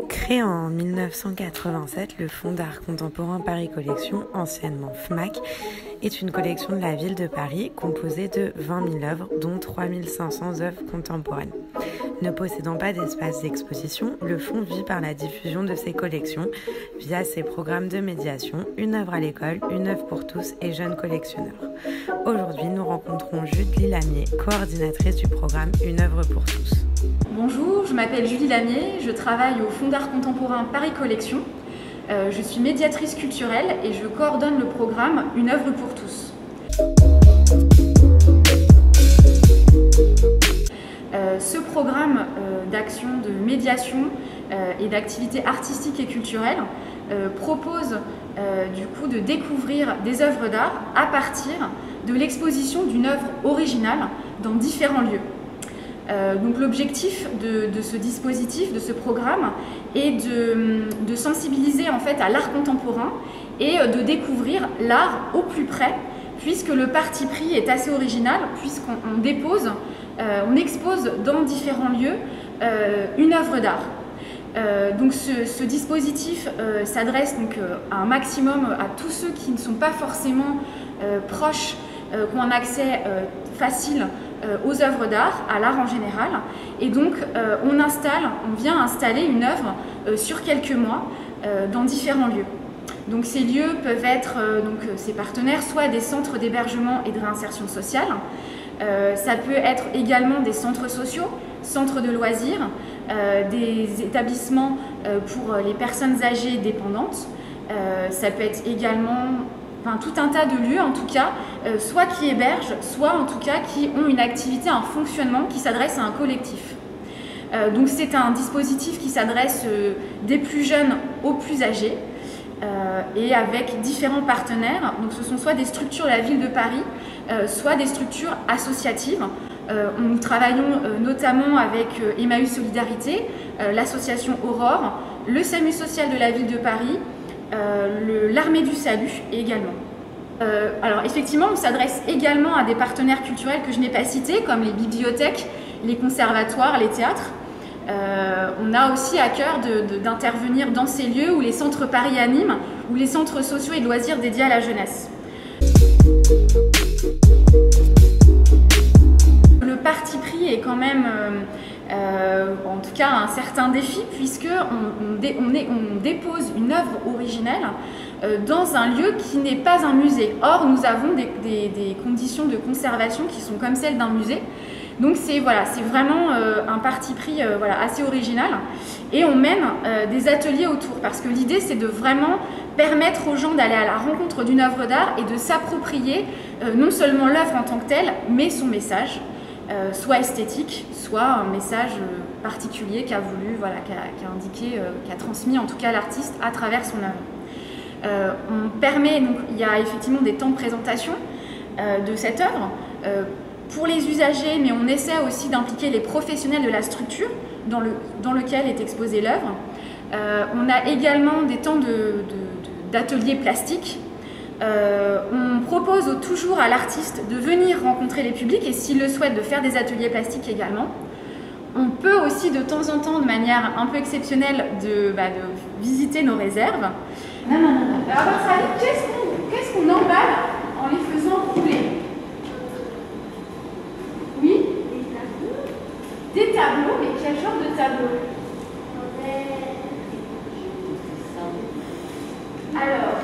Créé en 1987, le Fonds d'art contemporain Paris Collection, anciennement FMAC, est une collection de la ville de Paris composée de 20 000 œuvres, dont 3 500 œuvres contemporaines. Ne possédant pas d'espace d'exposition, le Fonds vit par la diffusion de ses collections via ses programmes de médiation, une œuvre à l'école, une œuvre pour tous et jeunes collectionneurs. Aujourd'hui, nous rencontrons Julie Lamier, coordinatrice du programme Une œuvre pour tous. Bonjour, je m'appelle Julie Lamier, je travaille au Fonds d'art contemporain Paris Collection. Je suis médiatrice culturelle et je coordonne le programme Une œuvre pour tous. Ce programme d'action de médiation et d'activités artistiques et culturelles propose du coup de découvrir des œuvres d'art à partir de l'exposition d'une œuvre originale dans différents lieux. Donc l'objectif de ce dispositif, de ce programme, est de sensibiliser en fait à l'art contemporain et de découvrir l'art au plus près, puisque le parti pris est assez original, puisqu'on dépose, on expose dans différents lieux une œuvre d'art. Donc ce dispositif s'adresse donc à un maximum à tous ceux qui ne sont pas forcément proches, qui ont un accès facile aux œuvres d'art, à l'art en général. Et donc on vient installer une œuvre sur quelques mois dans différents lieux. Donc ces lieux peuvent être, ces partenaires, soit des centres d'hébergement et de réinsertion sociale, ça peut être également des centres sociaux, centres de loisirs, des établissements pour les personnes âgées dépendantes, ça peut être également tout un tas de lieux en tout cas, soit qui hébergent, soit en tout cas qui ont une activité, un fonctionnement qui s'adresse à un collectif. Donc c'est un dispositif qui s'adresse des plus jeunes aux plus âgés et avec différents partenaires. Donc ce sont soit des structures de la ville de Paris, soit des structures associatives. Nous travaillons notamment avec Emmaüs Solidarité, l'association Aurore, le SAMU social de la ville de Paris, l'Armée du Salut également. Alors effectivement, on s'adresse également à des partenaires culturels que je n'ai pas cités, comme les bibliothèques, les conservatoires, les théâtres. On a aussi à cœur d'intervenir dans ces lieux où les centres Paris animent, ou les centres sociaux et de loisirs dédiés à la jeunesse. Le parti pris est quand même, en tout cas, un certain défi, puisqu'on dépose une œuvre originelle dans un lieu qui n'est pas un musée. Or, nous avons des conditions de conservation qui sont comme celles d'un musée. Donc c'est vraiment un parti pris assez original. Et on mène des ateliers autour, parce que l'idée c'est de vraiment permettre aux gens d'aller à la rencontre d'une œuvre d'art et de s'approprier non seulement l'œuvre en tant que telle, mais son message, soit esthétique, soit un message particulier qu'a voulu, qu'a indiqué, qu'a transmis en tout cas l'artiste à travers son œuvre. On permet, donc il y a effectivement des temps de présentation de cette œuvre pour les usagers, mais on essaie aussi d'impliquer les professionnels de la structure dans lequel est exposée l'œuvre. On a également des temps d'ateliers plastiques. On propose toujours à l'artiste de venir rencontrer les publics et s'il le souhaite de faire des ateliers plastiques également. On peut aussi de temps en temps, de manière un peu exceptionnelle, de visiter nos réserves. Non. Alors à votre avis, qu'est-ce qu'on emballe en les faisant rouler? Oui? Des tableaux, mais quel genre de tableaux? Alors,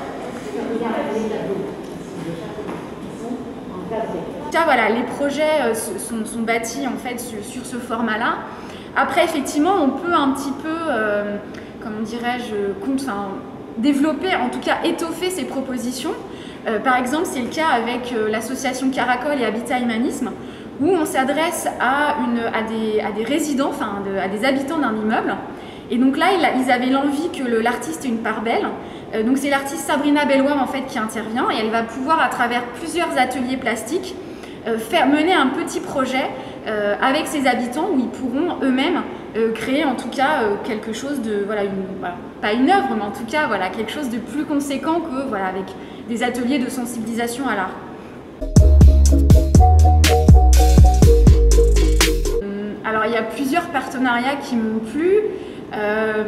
voilà, les projets sont bâtis en fait sur ce format-là. Après, effectivement, on peut un petit peu, comment dirais-je, développer, en tout cas étoffer ces propositions. Par exemple, c'est le cas avec l'association Caracol et Habitat Humanisme, où on s'adresse à des résidents, à des habitants d'un immeuble. Et donc là, ils avaient l'envie que l'artiste ait une part belle. Donc c'est l'artiste Sabrina Belloir en fait qui intervient et elle va pouvoir, à travers plusieurs ateliers plastiques, mener un petit projet avec ses habitants où ils pourront eux-mêmes créer en tout cas quelque chose de, pas une œuvre, mais en tout cas quelque chose de plus conséquent que avec des ateliers de sensibilisation à l'art. partenariats qui m'ont plu,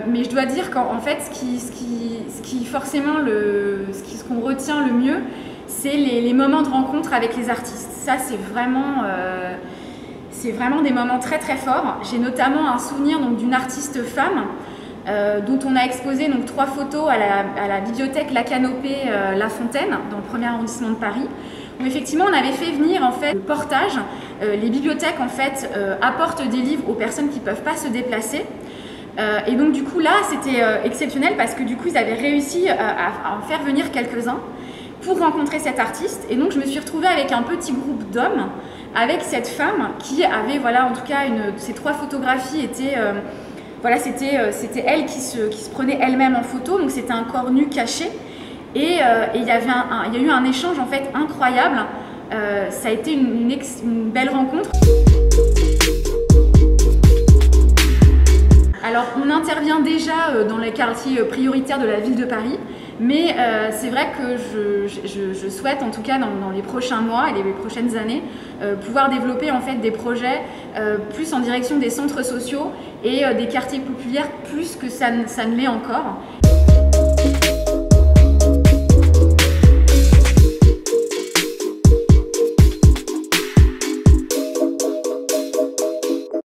mais je dois dire qu'en fait, ce qui forcément, ce qu'on retient le mieux, c'est les moments de rencontre avec les artistes. Ça, c'est vraiment des moments très très forts. J'ai notamment un souvenir d'une artiste femme dont on a exposé 3 photos à la bibliothèque La Canopée La Fontaine, dans le 1er arrondissement de Paris, où effectivement on avait fait venir en fait le portage. Les bibliothèques en fait apportent des livres aux personnes qui ne peuvent pas se déplacer. Et donc du coup là c'était exceptionnel parce que du coup ils avaient réussi à en faire venir quelques-uns pour rencontrer cette artiste. Et donc je me suis retrouvée avec un petit groupe d'hommes, avec cette femme qui avait, voilà, en tout cas, ces 3 photographies étaient, voilà, c'était elle qui se prenait elle-même en photo, donc c'était un corps nu caché. Et il y a eu un échange en fait incroyable. Ça a été une belle rencontre. Alors, on intervient déjà dans les quartiers prioritaires de la ville de Paris, mais c'est vrai que je souhaite, en tout cas dans les prochains mois et les prochaines années, pouvoir développer en fait des projets plus en direction des centres sociaux et des quartiers populaires plus que ça ne l'est encore.